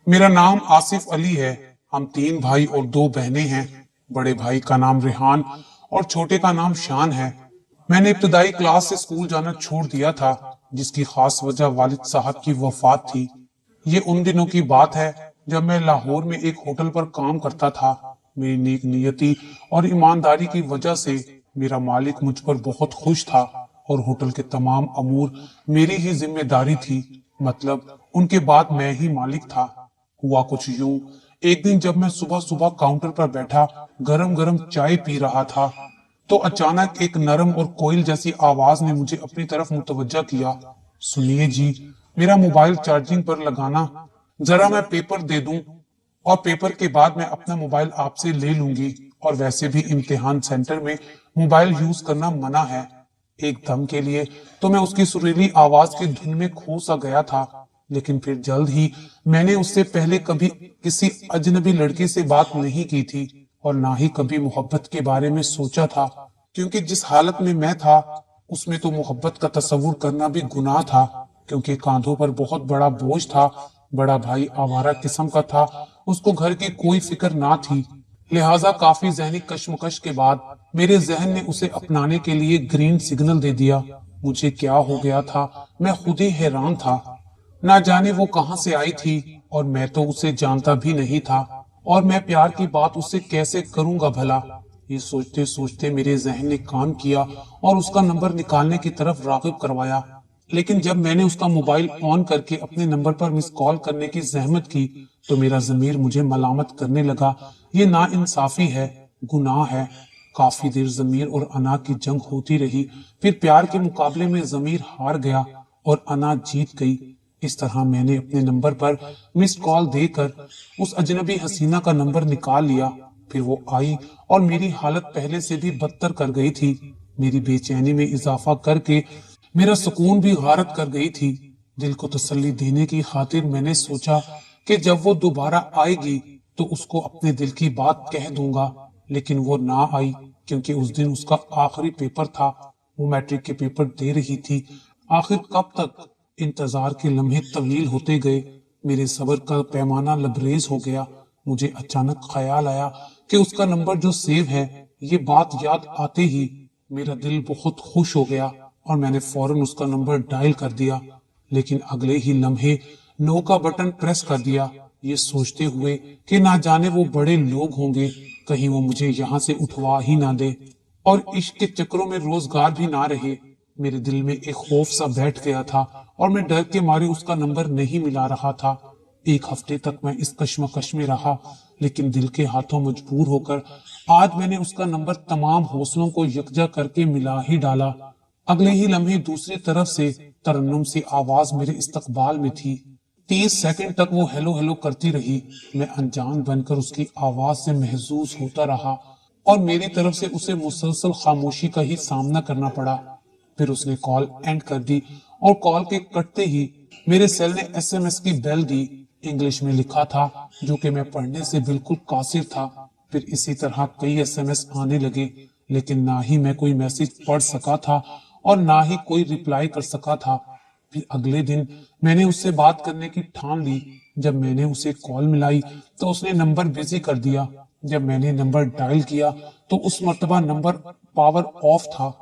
मेरा नाम आसिफ अली है। हम 3 भाई और 2 बहनें हैं। बड़े भाई का नाम रेहान और छोटे का नाम शान है। मैंने इब्तदाई क्लास से स्कूल जाना छोड़ दिया था, जिसकी खास वजह वालिद साहब की वफात थी। ये उन दिनों की बात है जब मैं लाहौर में एक होटल पर काम करता था। मेरी नेक नियति और ईमानदारी की वजह से मेरा मालिक मुझ पर बहुत खुश था और होटल के तमाम अमूर मेरी ही जिम्मेदारी थी। मतलब उनके बाद मैं ही मालिक था। हुआ कुछ यूं, एक दिन जब मैं सुबह सुबह काउंटर पर बैठा गरम गरम चाय पी रहा था, तो अचानक एक नरम और कोयल जैसी आवाज ने मुझे अपनी तरफ मुतवज्जा किया। सुनिए जी, मेरा मोबाइल चार्जिंग पर लगाना, जरा मैं पेपर दे दूं और पेपर के बाद मैं अपना मोबाइल आपसे ले लूंगी। और वैसे भी इम्तिहान सेंटर में मोबाइल यूज करना मना है। एकदम के लिए तो मैं उसकी सुरीली आवाज की धुन में खो सा गया था, लेकिन फिर जल्द ही मैंने उससे पहले कभी किसी अजनबी लड़की से बात नहीं की थी और ना ही कभी मोहब्बत के बारे में सोचा था, क्योंकि जिस हालत में मैं था उसमें तो मोहब्बत का तस्वुर करना भी गुनाह था, क्योंकि कांधों पर बहुत बड़ा बोझ था। बड़ा भाई आवारा किस्म का था, उसको घर की कोई फिक्र ना थी। लिहाजा काफी जहनी कश्मकश के बाद मेरे जहन ने उसे अपनाने के लिए ग्रीन सिग्नल दे दिया। मुझे क्या हो गया था, मैं खुद ही हैरान था। ना जाने वो कहां से आई थी और मैं तो उसे जानता भी नहीं था, और मैं प्यार की बात उससे कैसे करूंगा भला। ये सोचते सोचते मेरे जहन ने काम किया और उसका नंबर निकालने की तरफ रागिब करवाया। लेकिन जब मैंने उसका मोबाइल ऑन करके अपने नंबर पर मिस कॉल करने की जहमत की, तो मेरा जमीर मुझे मलामत करने लगा। ये नाइंसाफी है, गुनाह है। काफी देर जमीर और अना की जंग होती रही, फिर प्यार के मुकाबले में जमीर हार गया और अना जीत गई। इस तरह मैंने अपने नंबर पर मिस कॉल देकर उस अजनबी हसीना का नंबर निकाल लिया। फिर वो आई और मेरी हालत पहले से भी बदतर कर गई थी। मेरी बेचैनी में इजाफा करके मेरा सुकून भी गारत कर गई थी। दिल को तसल्ली देने की खातिर मैंने सोचा कि जब वो दोबारा आएगी तो उसको अपने दिल की बात कह दूंगा। लेकिन वो ना आई, क्योंकि उस दिन उसका आखिरी पेपर था। वो मैट्रिक के पेपर दे रही थी। आखिर कब तक? इंतजार के लम्हे तवील होते गए। मेरे सब्र का पैमाना लबरेज हो गया। मुझे अचानक ख्याल आया कि उसका नंबर जो सेव है। ये बात याद आते ही मेरा दिल बहुत खुश हो गया और मैंने फौरन उसका नंबर डायल कर दिया। लेकिन अगले ही लम्हे नो का बटन प्रेस कर दिया, ये सोचते हुए कि ना जाने वो बड़े लोग होंगे, कहीं वो मुझे यहाँ से उठवा ही ना दे और इश्क के चक्रों में रोजगार भी ना रहे। मेरे दिल में एक खौफ सा बैठ गया था और मैं डर के मारे उसका नंबर नहीं मिला रहा था। 1 हफ्ते तक मैं इस कश्मकश में रहा, लेकिन दिल के हाथों मजबूर होकर आज मैंने उसका नंबर तमाम हौसलों को यकजा करके मिला ही डाला। अगले ही लम्हे दूसरी तरफ से तरन्नुम सी आवाज मेरे इस्तकबाल में थी। 30 सेकंड तक वो हेलो हेलो करती रही। मैं अनजान बनकर उसकी आवाज से महजूज होता रहा और मेरी तरफ से उसे मुसलसल खामोशी का ही सामना करना पड़ा। फिर उसने कॉल एंड कर दी और कॉल के कटते ही मेरे सेल ने एसएमएस की बेल दी। इंग्लिश में लिखा था, जो कि मैं पढ़ने से बिल्कुल कासिर था। फिर इसी तरह कई एसएमएस आने लगे, लेकिन ना ही मैं कोई मैसेज पढ़ सका था और ना ही कोई रिप्लाई कर सका था। फिर अगले दिन मैंने उससे बात करने की ठान ली। जब मैंने उसे कॉल मिलाई तो उसने नंबर बिजी कर दिया। जब मैंने नंबर डायल किया तो उस मर्तबा नंबर पावर ऑफ था।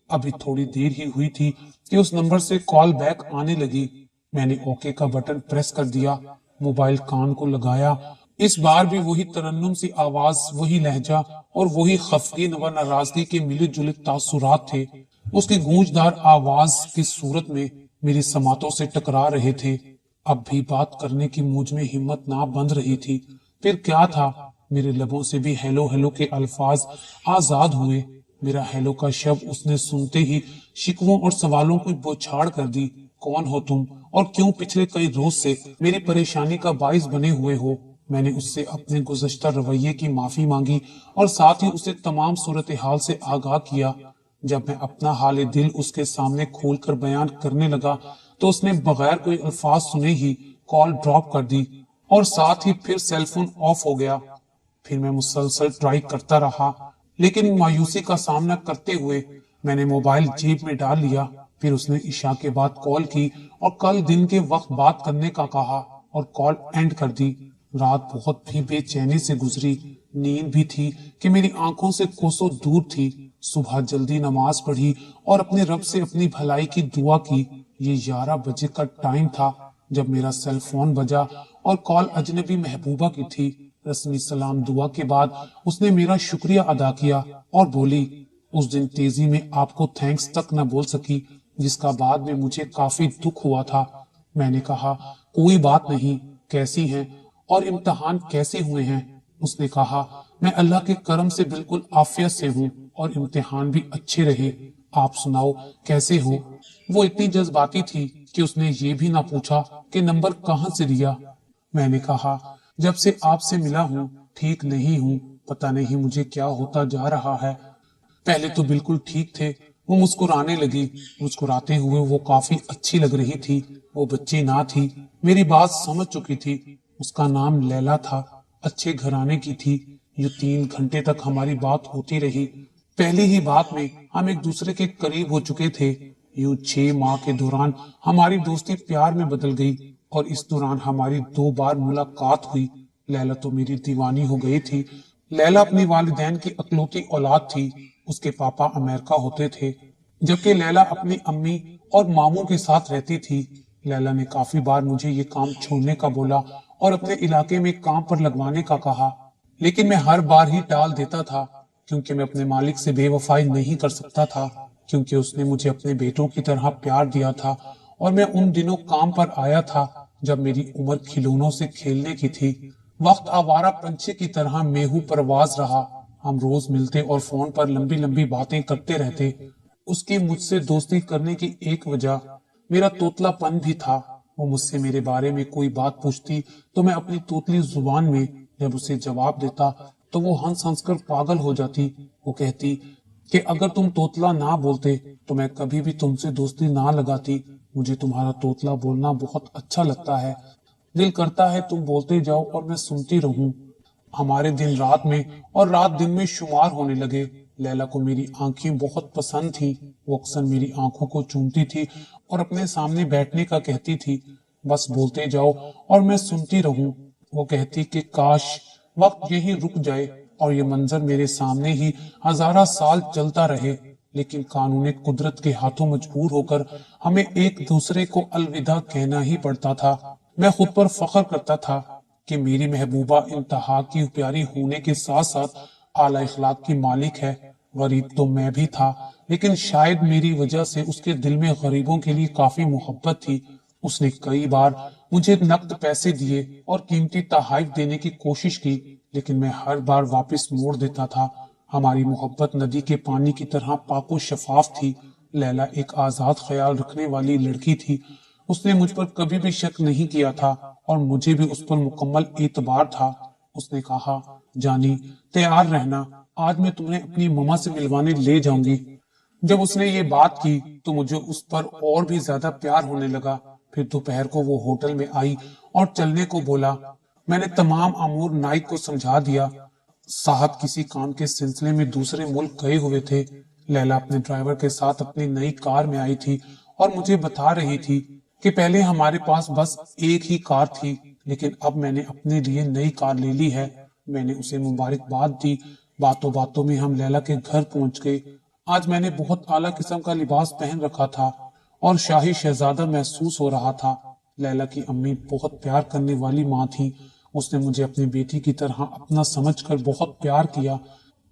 अभी थोड़ी देर ही हुई थी कि उस नंबर से कॉल बैक आने लगी। मैंने ओके का बटन प्रेस कर दिया, मोबाइल कान को लगाया। इस बार भी वही तरन्नुम सी आवाज, वही लहजा और वही खफगीन व नाराजगी के मिले जुले तासुरात थे। उसकी गूंजदार आवाज की सूरत में मेरी समातों से टकरा रहे थे। अब भी बात करने की मुझ में हिम्मत ना बंध रही थी। फिर क्या था, मेरे लबों से भी हेलो हेलो के अल्फाज आजाद हुए। मेरा हेलो का शब्द उसने सुनते ही शिकवों और सवालों की बौछार कर दी। कौन हो तुम और क्यों पिछले कई रोज से मेरी परेशानी का बाइस बने हुए हो? मैंने उससे अपने गुज़श्ता रवैये की माफी मांगी और साथ ही उसे तमाम सूरत हाल से आगाह किया। जब मैं अपना हाल दिल उसके सामने खोलकर बयान करने लगा तो उसने बगैर कोई अल्फाज सुने ही कॉल ड्रॉप कर दी और साथ ही फिर सेलफोन ऑफ हो गया। फिर मैं मुसलसल ट्राई करता रहा, लेकिन मायूसी का सामना करते हुए मैंने मोबाइल जेब में डाल लिया। फिर उसने इशा के बाद कॉल की और कल दिन के वक्त बात करने का कहा। اور کال اینڈ کر دی۔ رات بہت بھی بے چینی سے گزری، نیند بھی تھی کہ میری آنکھوں سے کوسوں دور تھی۔ صبح جلدی نماز پڑھی اور اپنے رب سے اپنی بھلائی کی دعا کی۔ یہ 11 بجے کا ٹائم تھا جب میرا سیل فون بجا اور کال اجنبی محبوبہ کی تھی۔ رسمی سلام دعا کے بعد اس نے میرا شکریہ ادا کیا اور بولی، اس دن تیزی میں آپ کو تھینکس تک نہ بول سکی، جس کا بعد میں مجھے کافی دکھ ہوا تھا۔ میں نے کہا، کوئی بات نہیں، کیسی ہیں اور امتحان کیسے ہوئے ہیں؟ اس نے کہا، میں اللہ کے کرم سے بالکل عافیت سے ہوں اور امتحان بھی اچھے رہے، آپ سناؤ کیسے ہو؟ وہ اتنی جذباتی تھی کہ اس نے یہ بھی نہ پوچھا کہ نمبر کہاں سے لیا۔ میں نے کہا، جب سے آپ سے ملا ہوں ٹھیک نہیں ہوں، پتہ نہیں مجھے کیا ہوتا جا رہا ہے۔ پہلے تو بالکل ٹھیک تھے۔ وہ مسکرانے لگی۔ مسکراتے ہوئے وہ کافی اچھی لگ رہی تھی۔ وہ بچی نہ تھی، میری بات سمجھ چکی تھی۔ اس کا نام لیلا تھا، اچھے گھرانے کی تھی۔ یہ 3 گھنٹے تک ہماری بات ہوتی رہی۔ پہلی ہی بات میں ہم ایک دوسرے کے قریب ہو چکے تھے۔ یوں 6 ماہ کے دوران ہماری دوستی پیار میں بدل گئی اور اس دوران ہماری 2 بار ملاقات ہوئی۔ لیلا تو میری دیوانی ہو گئی تھی۔ لیلا اپنی والدین کی اکلوتی اولاد تھی۔ اس کے پاپا امریکہ ہوتے تھے، جبکہ لیلا اپنی امی اور ماموں کے ساتھ رہتی تھی۔ لیلا نے کافی بار مجھے یہ کام چھوڑنے کا بولا اور اپنے علاقے میں کام پر لگوانے کا کہا، لیکن میں ہر بار ہی ٹال دیتا تھا، کیونکہ میں اپنے مالک سے بے وفائی نہیں کر سکتا تھا، کیونکہ اس نے مجھے اپنے بیٹوں کی طرح پیار دیا تھا اور میں ان دنوں کام پر آیا تھا جب میری عمر کھلونوں سے کھیلنے کی تھی۔ وقت آوارہ پنچھی کی طرح میہو پرواز رہا۔ ہم روز ملتے اور فون پر لمبی لمبی باتیں کرتے رہتے۔ اس کی مجھ سے دوستی کرنے کی ایک وجہ میرا توتلا پن بھی تھا۔ وہ مجھ سے میرے بارے میں کوئی بات پوچھتی تو میں اپنی توتلی زبان میں جب اسے جواب دیتا تو وہ ہنس ہنس کر پاگل ہو جاتی۔ وہ کہتی کہ اگر تم توتلا نہ بولتے تو میں کبھی بھی تم سے دوستی نہ لگاتی۔ مجھے تمہارا توتلا بولنا بہت اچھا لگتا ہے، دل کرتا ہے تم بولتے جاؤ اور میں سنتی رہوں۔ ہمارے دن رات میں اور رات دن میں شمار ہونے لگے۔ لیلا کو میری آنکھیں بہت پسند تھیں۔ وہ اکثر میری آنکھوں کو چومتی تھی اور اپنے سامنے بیٹھنے کا کہتی تھی، بس بولتے جاؤ اور میں سنتی رہوں۔ وہ کہتی کہ کاش وقت یہی رک جائے اور یہ منظر میرے سامنے ہی ہزارہ سال چلتا رہے، لیکن قانون قدرت کے ہاتھوں مجبور ہو کر ہمیں ایک دوسرے کو الوداع کہنا ہی پڑتا تھا۔ میں خود پر فخر کرتا تھا کہ میری محبوبہ انتہا کی پیاری ہونے کے ساتھ ساتھ اعلی اخلاق کی مالک ہے۔ غریب تو میں بھی تھا، لیکن شاید میری وجہ سے اس کے دل میں غریبوں کے لیے کافی محبت تھی۔ اس نے کئی بار مجھے نقد پیسے دیے اور قیمتی تحائف دینے کی کوشش کی، لیکن میں ہر بار واپس موڑ دیتا تھا۔ ہماری محبت ندی کے پانی کی طرح پاک و شفاف تھی۔ لیلا ایک آزاد خیال رکھنے والی لڑکی تھی۔ اس نے مجھ پر کبھی بھی شک نہیں کیا تھا اور مجھے بھی اس پر مکمل اعتبار تھا۔ اس نے کہا، جانی تیار رہنا، آج میں تمہیں اپنی مما سے ملوانے لے جاؤں گی۔ جب اس نے یہ بات کی تو مجھے اس پر اور بھی زیادہ پیار ہونے لگا۔ پھر دوپہر کو وہ ہوٹل میں آئی اور چلنے کو بولا۔ میں نے تمام امور نائک کو سمجھا دیا۔ صاحب کسی کام کے سلسلے میں دوسرے ملک گئے ہوئے تھے۔ لیلا اپنے ڈرائیور کے ساتھ اپنی نئی کار میں آئی تھی اور مجھے بتا رہی تھی کہ پہلے ہمارے پاس بس ایک ہی کار تھی، لیکن اب میں نے اپنے لیے نئی کار لے لی ہے۔ میں نے اسے مبارکباد دی۔ باتوں باتوں میں ہم لیلا کے گھر پہنچ گئے۔ آج میں نے بہت اعلیٰ قسم کا لباس پہن رکھا تھا اور شاہی شہزادہ محسوس ہو رہا تھا۔ لیلا کی امی بہت پیار کرنے والی ماں تھی۔ اس نے مجھے اپنی بیٹی کی طرح اپنا سمجھ کر بہت پیار کیا،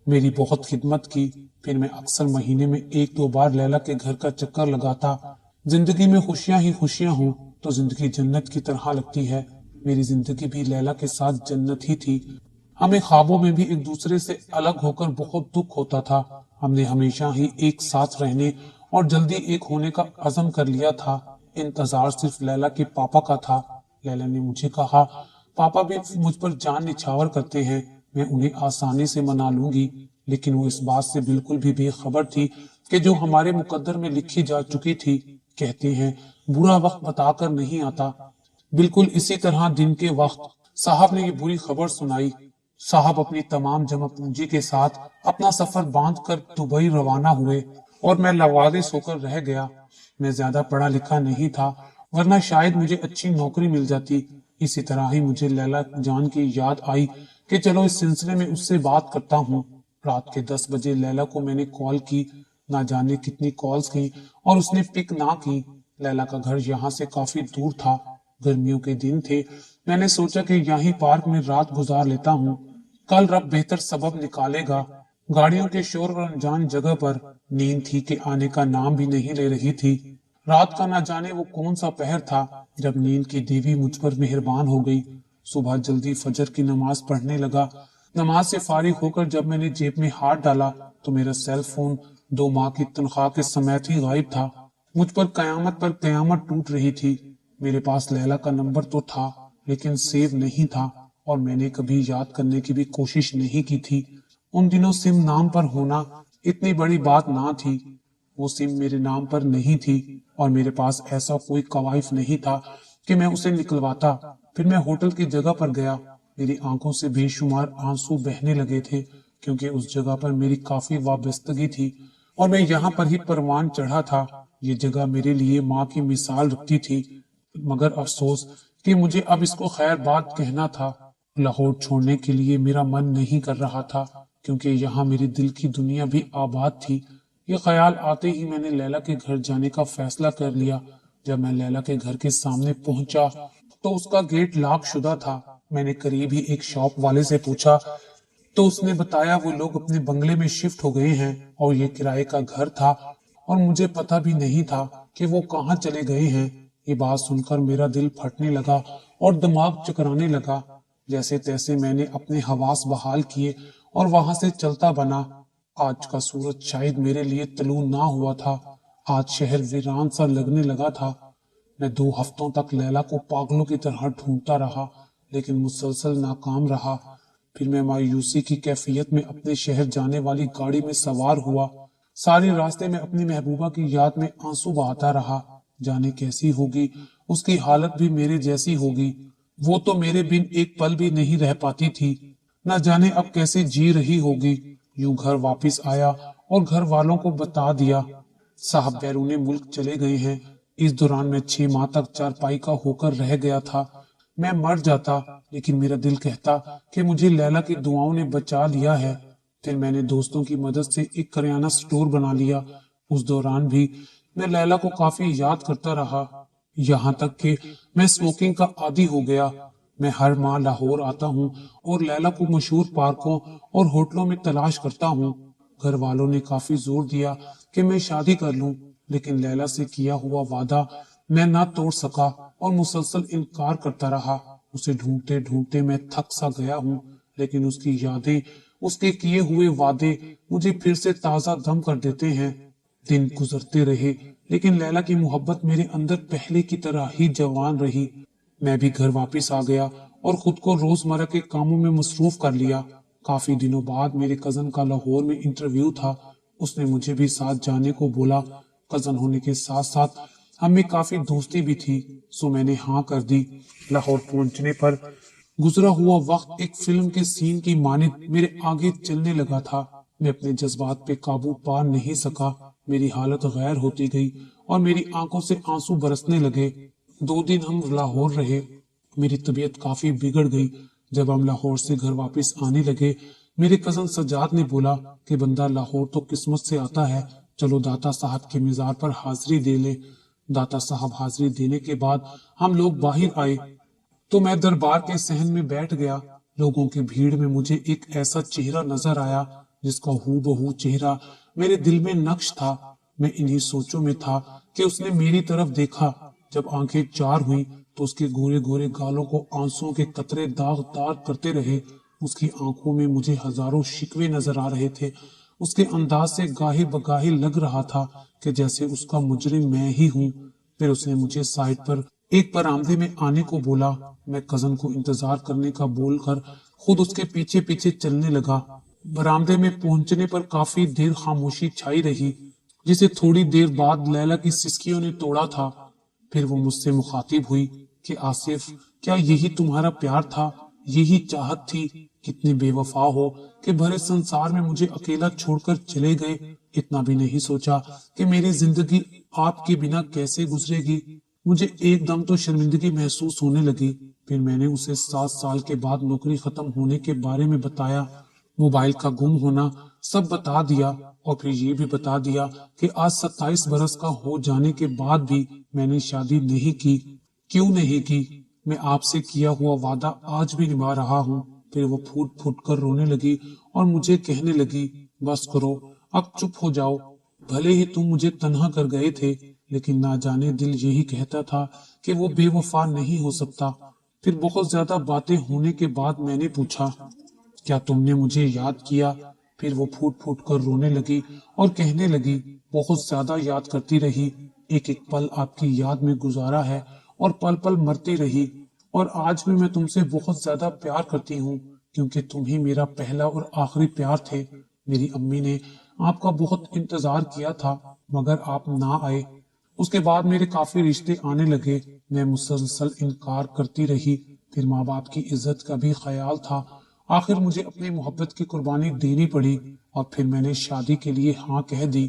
میری بہت خدمت کی۔ پھر میں اکثر مہینے میں 1-2 بار لیلا کے گھر کا چکر لگاتا۔ زندگی میں خوشیاں ہی خوشیاں ہوں تو زندگی جنت کی طرح لگتی ہے۔ میری زندگی بھی لیلا کے ساتھ جنت ہی تھی۔ ہمیں خوابوں میں بھی ایک دوسرے سے الگ ہو کر بہت دکھ ہوتا تھا۔ ہم نے ہمیشہ ہی ایک ساتھ رہنے اور جلدی ایک ہونے کا عزم کر لیا تھا۔ انتظار صرف لیلا کے پاپا کا تھا۔ لیلا نے مجھے کہا، پاپا بھی مجھ پر جان نچھاور کرتے ہیں، میں انہیں آسانی سے منا لوں گی، لیکن وہ اس بات سے بالکل بھی بے خبر تھی کہ جو ہمارے مقدر میں لکھی جا چکی تھی۔ کہتے ہیں برا وقت بتا کر نہیں آتا۔ بالکل اسی طرح دن کے وقت صاحب نے یہ بری خبر سنائی۔ صاحب اپنی تمام جمع پونجی کے ساتھ اپنا سفر باندھ کر دبئی روانہ ہوئے اور میں لوادس ہو کر رہ گیا۔ میں زیادہ پڑھا لکھا نہیں تھا، ورنہ شاید مجھے اچھی نوکری مل جاتی۔ इसी तरह ही मुझे लैला जान की याद आई कि चलो इस सिलसिले में उससे बात करता हूँ। रात के 10 बजे लैला को मैंने कॉल की। ना जाने कितनी कॉल्स की और उसने पिक ना की। लैला का घर यहाँ से काफी दूर था। गर्मियों के दिन थे। मैंने सोचा कि यहीं पार्क में रात गुजार लेता हूँ। कल रब बेहतर सबब निकालेगा। गाड़ियों के शोर और अनजान जगह पर नींद थी कि आने का नाम भी नहीं ले रही थी। रात का ना जाने वो कौन सा पहर था जब नींद की देवी मुझ पर मेहरबान हो गई। सुबह जल्दी फजर की नमाज पढ़ने लगा। नमाज से फारिग होकर जब मैंने जेब में हाथ डाला तो मेरा सेल फोन 2 माह की तनख्वाह के समेत ही गायब था। मुझ पर कयामत टूट रही थी। मेरे पास लैला का नंबर तो था लेकिन सेव नहीं था और मैंने कभी याद करने की भी कोशिश नहीं की थी। उन दिनों सिम नाम पर होना इतनी बड़ी बात ना थी। वो सिम मेरे नाम पर नहीं थी और मेरे पास ऐसा कोई कवाइफ नहीं था कि मैं उसे निकलवाता। फिर मैं होटल की जगह पर गया। मेरी आंखों से बेशुमार आंसू बहने लगे थे क्योंकि उस जगह पर मेरी काफी वाबस्तगी थी और मैं यहाँ पर ही परवान चढ़ा था। ये जगह मेरे लिए माँ की मिसाल रखती थी। मगर अफसोस कि मुझे अब इसको खैर बात कहना था। लाहौर छोड़ने के लिए मेरा मन नहीं कर रहा था क्योंकि यहाँ मेरे दिल की दुनिया भी आबाद थी। ये ख्याल आते ही मैंने लैला के घर जाने का फैसला कर लिया। जब मैं लैला के घर के सामने पहुंचा तो उसका गेट लॉक शुदा था। मैंने करीब ही एक शॉप वाले से पूछा तो उसने बताया वो लोग अपने बंगले में शिफ्ट हो गए हैं और ये किराए का घर था और मुझे पता भी नहीं था कि वो कहाँ चले गए हैं। ये बात सुनकर मेरा दिल फटने लगा और दिमाग चकराने लगा। जैसे तैसे मैंने अपने हवास बहाल किए और वहां से चलता बना। आज का सूरज शायद मेरे लिए तलू ना हुआ था। आज शहर वीरान सा लगने लगा था। मैं 2 हफ्तों तक लैला को पागलों की तरह ढूंढता रहा लेकिन मुसलसल नाकाम रहा। फिर मैं मायूसी की कैफियत में अपने शहर जाने वाली गाड़ी में सवार हुआ। सारे रास्ते में अपनी महबूबा की याद में आंसू बहाता रहा। जाने कैसी होगी, उसकी हालत भी मेरे जैसी होगी। वो तो मेरे बिन एक पल भी नहीं रह पाती थी। न जाने अब कैसे जी रही होगी। यूं घर वापस आया और घर वालों को बता दिया साहब बैरून मुल्क चले गए हैं। इस दौरान मैं 6 माह तक चारपाई का होकर रह गया था। मैं मर जाता लेकिन मेरा दिल कहता कि मुझे लैला की दुआओं ने बचा लिया है। फिर मैंने दोस्तों की मदद से एक करियाना स्टोर बना लिया। उस दौरान भी मैं लैला को काफी याद करता रहा। यहाँ तक कि मैं स्मोकिंग का आदी हो गया। मैं हर माह लाहौर आता हूँ और लैला को मशहूर पार्कों और होटलों में तलाश करता हूँ। घर वालों ने काफी जोर दिया कि मैं शादी कर लूं, लेकिन लैला से किया हुआ वादा मैं ना तोड़ सका और मुसलसल इनकार करता रहा। उसे ढूंढते ढूंढते मैं थक सा गया हूँ, लेकिन उसकी यादें, उसके किए हुए वादे मुझे फिर से ताजा दम कर देते हैं। दिन गुजरते रहे लेकिन लैला की मोहब्बत मेरे अंदर पहले की तरह ही जवान रही। मैं भी घर वापस आ गया और खुद को रोजमर्रा के कामों में मसरूफ कर लिया। काफी दिनों बाद मेरे कजन का लाहौर में इंटरव्यू था। उसने मुझे भी साथ जाने को बोला। कजन होने के साथ साथ हमें काफी दोस्ती भी थी, सो मैंने हाँ कर दी। लाहौर पहुंचने पर गुजरा हुआ वक्त एक फिल्म के सीन की मानित मेरे आगे चलने लगा था। मैं अपने जज्बात पे काबू पा नहीं सका। मेरी हालत गैर होती गई और मेरी आंखों से आंसू बरसने लगे। 2 दिन हम लाहौर रहे। मेरी तबीयत काफी बिगड़ गई। जब हम लाहौर से घर वापस आने लगे, मेरे कजन सजाद ने बोला कि बंदा लाहौर तो किस्मत से आता है, चलो दाता साहब के मजार पर हाजिरी दे ले। दाता साहब हाजिरी देने के बाद हम लोग बाहर आए तो मैं दरबार के सहन में बैठ गया। लोगों की भीड़ में मुझे एक ऐसा चेहरा नजर आया जिसका हूबहू चेहरा मेरे दिल में नक्श था। मैं इन्हीं सोचों में था कि उसने मेरी तरफ देखा। जब आंखें चार हुई तो उसके गोरे गोरे गालों को आंसुओं के कतरे दागदार करते रहे। उसकी आंखों में मुझे हजारों शिकवे नजर आ रहे थे। उसके अंदाज से गाहे बगाहे लग रहा था कि जैसे उसका मुजरिम मैं ही हूँ। फिर उसने मुझे साइड पर एक बरामदे में आने को बोला। मैं कजन को इंतजार करने का बोलकर खुद उसके पीछे पीछे चलने लगा। बरामदे में पहुंचने पर काफी देर खामोशी छाई रही, जिसे थोड़ी देर बाद लैला की सिसकियों ने तोड़ा था। फिर वो मुझसे मुखातिब हुई कि आसिफ, क्या यही तुम्हारा प्यार था, यही चाहत थी? कितने बेवफा हो कि भरे संसार में मुझे अकेला छोड़कर चले गए। इतना भी नहीं सोचा कि मेरी जिंदगी आपके बिना कैसे गुजरेगी। मुझे एकदम तो शर्मिंदगी महसूस होने लगी। پھر میں نے اسے 7 سال کے بعد نوکری ختم ہونے کے بارے میں بتایا، موبائل کا گم ہونا، سب بتا دیا، اور پھر یہ بھی بتا دیا کہ آج 27 برس کا ہو جانے کے بعد بھی میں نے شادی نہیں کی۔ کیوں نہیں کی؟ میں آپ سے کیا ہوا وعدہ آج بھی نبھا رہا ہوں۔ پھر وہ پھوٹ پھوٹ کر رونے لگی اور مجھے کہنے لگی، بس کرو، اب چپ ہو جاؤ، بھلے ہی تم مجھے تنہا کر گئے تھے، لیکن نہ جانے دل یہی کہتا تھا کہ وہ بے وفا نہیں ہو سکتا۔ پھر بہت زیادہ باتیں ہونے کے بعد میں نے پوچھا، کیا تم نے مجھے یاد کیا؟ پھر وہ پھوٹ پھوٹ کر رونے لگی اور کہنے لگی، بہت زیادہ یاد کرتی رہی، ایک ایک پل آپ کی یاد میں گزارا ہے اور پل پل مرتی رہی، اور آج بھی میں تم سے بہت زیادہ پیار کرتی ہوں، کیونکہ تم ہی میرا پہلا اور آخری پیار تھے۔ میری امی نے آپ کا بہت انتظار کیا تھا، مگر آپ نہ آئے۔ اس کے بعد میرے کافی رشتے آنے لگے، میں مسلسل انکار کرتی رہی۔ پھر ماں باپ کی عزت کا بھی خیال تھا، آخر مجھے اپنی محبت کی قربانی دینی پڑی، اور پھر میں نے شادی کے لیے ہاں کہہ دی۔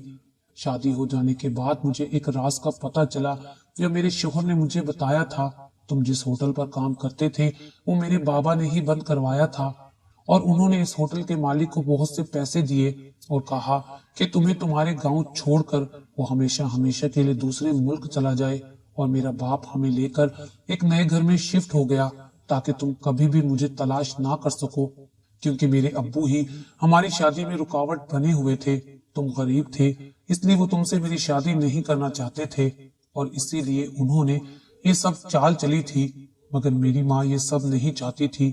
شادی ہو جانے کے بعد مجھے ایک راز کا پتہ چلا جو میرے شوہر نے مجھے بتایا تھا۔ تم جس ہوٹل پر کام کرتے تھے وہ میرے بابا نے ہی بند کروایا تھا، اور انہوں نے اس ہوٹل کے مالک کو بہت سے پیسے دیے اور کہا کہ تمہیں تمہارے گاؤں چھوڑ کر وہ ہمیشہ ہمیشہ کے لیے دوسرے ملک چلا جائے، اور میرا باپ ہمیں لے کر ایک نئے گھر میں شفٹ ہو گیا تاکہ تم کبھی بھی مجھے تلاش نہ کر سکو، کیونکہ میرے ابو ہی ہماری شادی میں رکاوٹ بنے ہوئے تھے۔ تم غریب تھے، اس لیے وہ تم سے میری شادی نہیں کرنا چاہتے تھے، اور اسی لیے انہوں نے یہ سب چال چلی تھی، مگر میری ماں یہ سب نہیں چاہتی تھی۔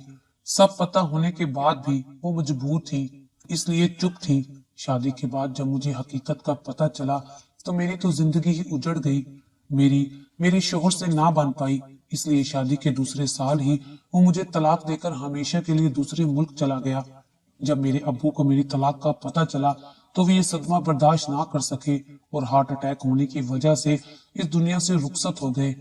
سب پتہ ہونے کے بعد بھی وہ مجبور تھی، اس لیے چپ تھی۔ شادی کے بعد جب مجھے حقیقت کا پتہ چلا تو میری تو زندگی ہی اجڑ گئی۔ میری شوہر سے نہ بن پائی، اس لیے شادی کے دوسرے سال ہی وہ مجھے طلاق دے کر ہمیشہ کے لیے دوسرے ملک چلا گیا۔ جب میرے ابو کو میری طلاق کا پتہ چلا تو وہ یہ صدمہ برداشت نہ کر سکے اور ہارٹ اٹیک ہونے کی وجہ سے اس دنیا سے رخصت ہو گئے۔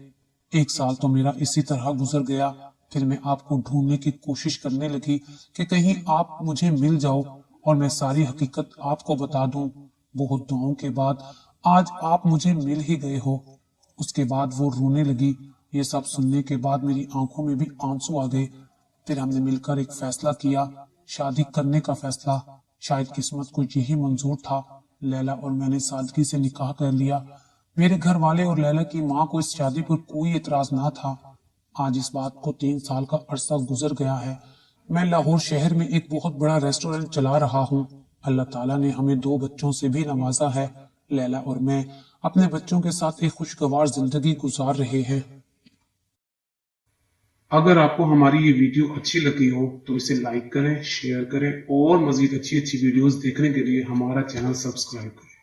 1 سال تو میرا اسی طرح گزر گیا۔ پھر میں آپ کو ڈھونڈنے کی کوشش کرنے لگی کہ کہیں آپ مجھے مل جاؤ اور میں ساری حقیقت آپ کو بتا دوں۔ بہت دعاؤں کے بعد آج آپ مجھے مل ہی گئے ہو۔ اس کے بعد وہ رونے لگی۔ یہ سب سننے کے بعد میری آنکھوں میں بھی آنسو آ گئے۔ پھر ہم نے مل کر ایک فیصلہ کیا، شادی کرنے کا فیصلہ۔ شاید قسمت کو یہی منظور تھا، لیلا اور میں نے سادگی سے نکاح کر لیا۔ میرے گھر والے اور لیلا کی ماں کو اس شادی پر کوئی اعتراض نہ تھا۔ آج اس بات کو 3 سال کا عرصہ گزر گیا ہے۔ میں لاہور شہر میں ایک بہت بڑا ریسٹورنٹ چلا رہا ہوں۔ اللہ تعالیٰ نے ہمیں 2 بچوں سے بھی نوازا ہے۔ لیلا اور میں اپنے بچوں کے ساتھ ایک خوشگوار زندگی گزار رہے ہیں۔ اگر آپ کو ہماری یہ ویڈیو اچھی لگی ہو تو اسے لائک کریں، شیئر کریں، اور مزید اچھی ویڈیوز دیکھنے کے لیے ہمارا چینل سبسکرائب کریں۔